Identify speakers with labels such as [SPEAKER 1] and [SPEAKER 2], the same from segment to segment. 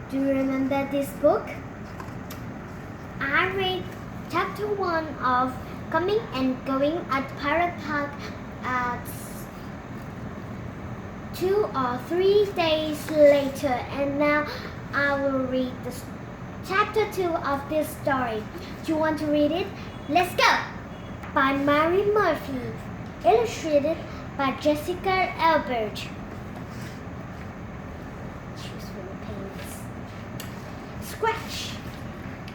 [SPEAKER 1] Do you remember this book? I read chapter 1 of Coming and Going at Parrot Park at 2 or 3 days later, and now I will read chapter 2 of this story. Do you want to read it? Let's go! By Mary Murphy, illustrated by Jessica Albert. Scratch,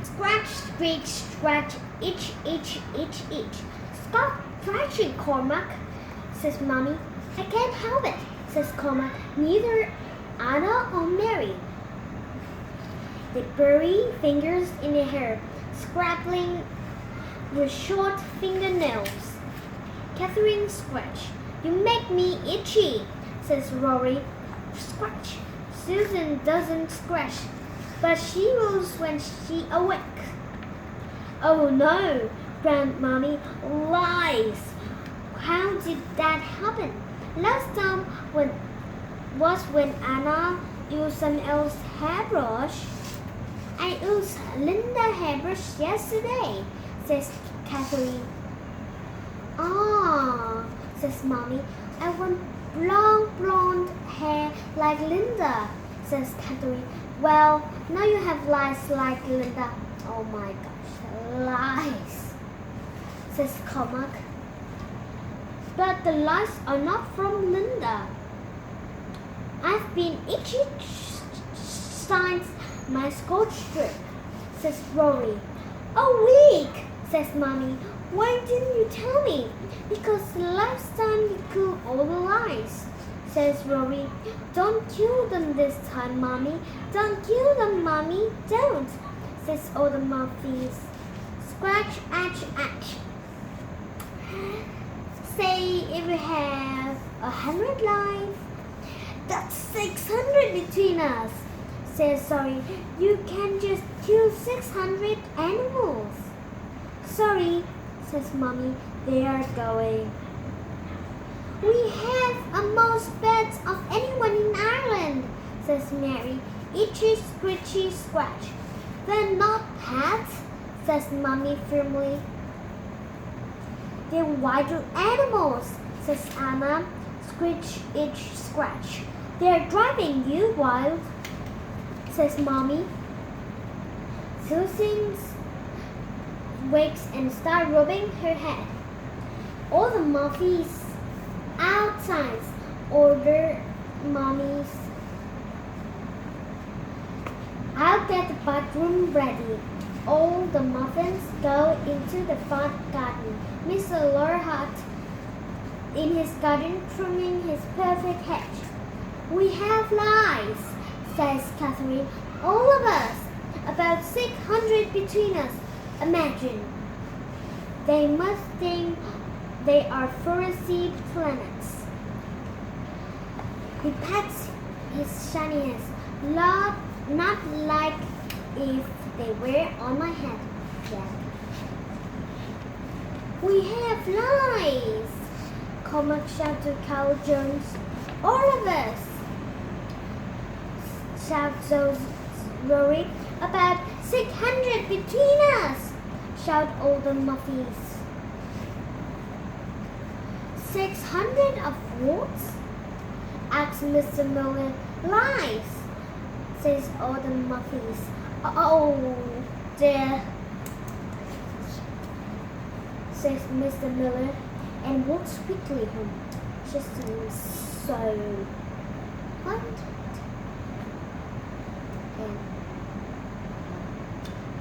[SPEAKER 1] scratch, screech, scratch, itch, itch, itch, itch. Stop scratching, Cormac, says Mommy. I can't help it, says Cormac. Neither Anna or Mary. They bury fingers in their hair, scrabbling with short fingernails. Catherine scratch. You make me itchy, says Rory. Scratch. Susan doesn't scratch, but she rolls when she awakes. Oh no, Grandmommy, lies. How did that happen? Last time was when Anna used someone else's hairbrush. I used Linda's hairbrush yesterday, says Catherine. Ah, says Mommy, I want long blonde hair like Linda, says Catherine. Well, now you have lies like Linda. Oh my gosh, lies, says Cormac. But the lies are not from Linda. I've been itchy since my Scotch trip, says Rory. A week, says Mommy. Why didn't you tell me? Because last time you killed all the lies, says Rory. Don't kill them this time, Mommy. Don't kill them, Mommy. Don't, says all the Murphys. Scratch, atch, atch. Say if we have 100 lives, that's 600 between us, says Sorry. You can just kill 600 animals. Sorry, says Mommy. They are going. We have the most pets of anyone in Ireland, says Mary. Itchy, scritchy, scratch. They're not pets, says Mommy firmly. They're wild animals, says Anna. Scritch, itch, scratch. They're driving you wild, says Mommy. Susan wakes and starts rubbing her head. All the Murphys outside order Mommy's. I'll get the bathroom ready. All the muffins go into the front garden. Mr. Lorhart in his garden trimming his perfect hedge. We have lies, says Catherine. All of us. About 600 between us. Imagine. They must think they are forest planets. He pats his shiny head. Not like if they were on my head, Jack. We have lies, Cormac shouted to Carl Jones. All of us, shouted Rory. About 600 between us, shout all the Murphys. 600 of what? Asks Mr. Miller. Lies, says all the Murphys. Oh dear, says Mr. Miller and walks quickly home. She seems so frightened.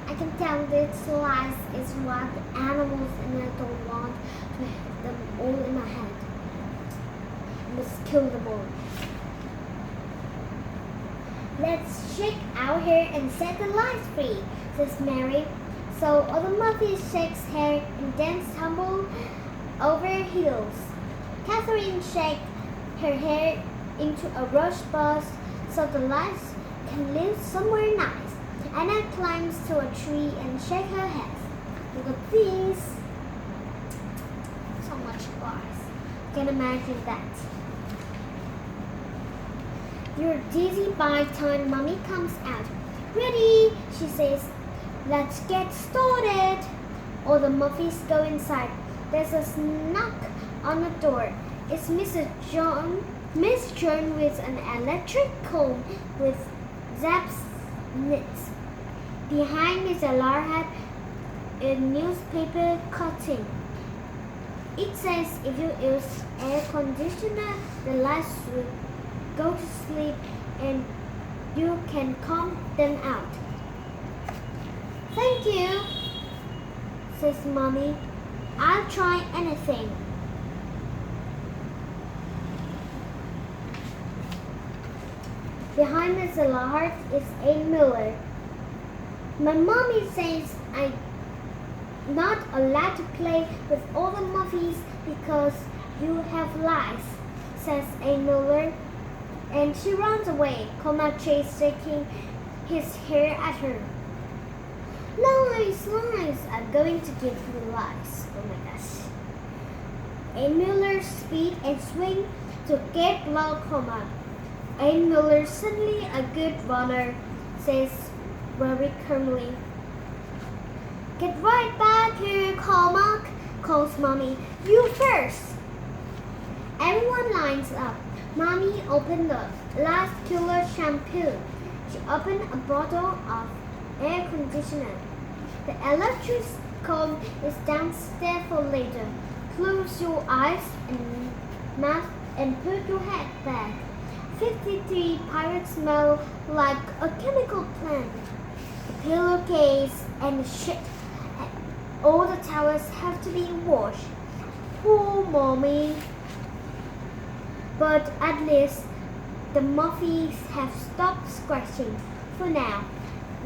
[SPEAKER 1] I can tell this lies is what the animals and I don't want to have them all in my head. I must kill them all. Let's shake our hair and set the lies free, says Mary. So all the Murphys shakes hair and then tumble over heels. Catherine shakes her hair into a rush bus so the lies can live somewhere nice. Anna climbs to a tree and shakes her head. Look at this. So much lies. Can imagine that. You're dizzy by the time Mommy comes out. Ready, she says. Let's get started. All the muffies go inside. There's a knock on the door. It's Miss John with an electric comb with Zap's knits. Behind is a large hat, a newspaper cutting. It says if you use air conditioner, the lights will go to sleep and you can calm them out. Thank you, says Mommy. I'll try anything. Behind Mr. Lahart is A. Miller. My mommy says I'm not allowed to play with all the muffies because you have lice, says A. Miller. And she runs away, Cormac Chase shaking his hair at her. Lice, lice, I'm going to give you lice. Oh my gosh. A. Miller speed and swing to get below Cormac. A. Miller, suddenly a good runner, says very calmly. Get right back here, Cormac, calls Mommy. You first. Everyone lines up. Mommy opened the last killer shampoo. She opened a bottle of air conditioner. The electric comb is downstairs for later. Close your eyes and mouth and put your head back. 53 Parrot smell like a chemical plant. The pillowcase and the shit. All the towels have to be washed. Poor Mommy. But at least the muffies have stopped scratching for now.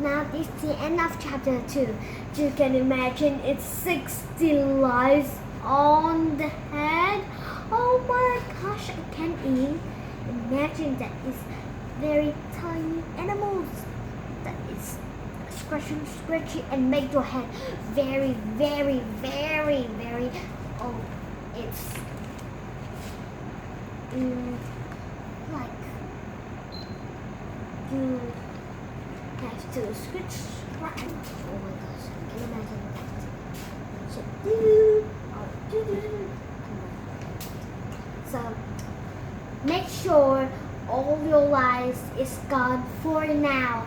[SPEAKER 1] Now this is the end of chapter 2. You can imagine it's 60 lice on the head. Oh my gosh, I can't even imagine that it's very tiny animals that is scratchy and make your head very, very, very, very, oh, it's like you have to scratch. Oh my gosh, I can imagine that. So make sure all your lice is gone for now.